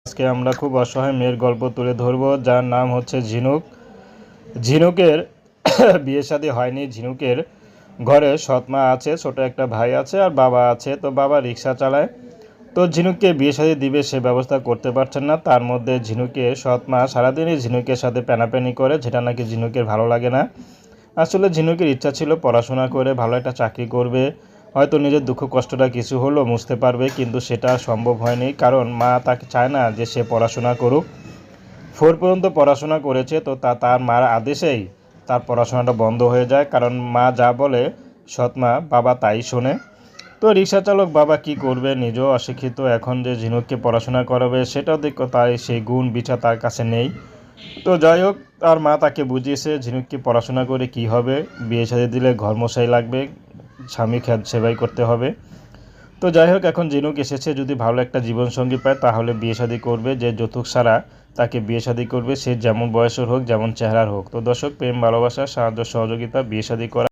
আজকে আমরা খুব অসহায় মেয়ের গল্প তুলে ধরব, যার নাম হচ্ছে ঝিনুক। ঝিনুকের বিয়ে শাদী হয়নি। ঝিনুকের ঘরে সৎ মা আছে, ছোট একটা ভাই আছে আর বাবা আছে। তো বাবা রিক্সা চালায়। তো ঝিনুককে বিয়ে শাদী দিবে সে ব্যবস্থা করতে পারছেন না। তার মধ্যে ঝিনুকের সৎ মা সারাদিনই ঝিনুকের সাথে প্যানাপ্যানি করে, যেটা নাকি ঝিনুকের ভালো লাগে না। আসলে ঝিনুকের ইচ্ছা ছিল পড়াশোনা করে ভালো একটা চাকরি করবে, হয়তো নিজের দুঃখ কষ্টটা কিছু হলেও মুছতে পারবে, কিন্তু সেটা সম্ভব হয়নি। কারণ মা তাকে চায় না যে সে পড়াশোনা করুক। 4 পর্যন্ত পড়াশোনা করেছে, তো তার মার আদেশেই তার পড়াশোনাটা বন্ধ হয়ে যায়। কারণ মা যা বলে সৎ মা, বাবা তাই শোনে। তো রিক্সা চালক বাবা কি করবে, নিজেও অশিক্ষিত, এখন যে ঝিনুককে পড়াশোনা করাবে সেটাও দেখো তাই সেই গুণ বিচার তার কাছে নেই। তো যাই হোক, তার মা তাকে বুঝিয়েছে ঝিনুককে পড়াশোনা করে কি হবে, বিয়ে শাদী দিলে ঘরমশাই লাগবে, স্বামী খেত সেবাই করতে হবে। তো যাই হোক, এখন ঝিনুক এসেছে, যদি ভালো একটা জীবনসঙ্গী পায় তাহলে বিয়ে শাদী করবে। যে যৌতুক ছাড়া তাকে বিয়ে শাদী করবে, সে যেমন বয়সের হোক যেমন চেহারার হোক। তো দর্শক, প্রেম ভালোবাসা সাহায্য সহযোগিতা বিয়ে শাদী করা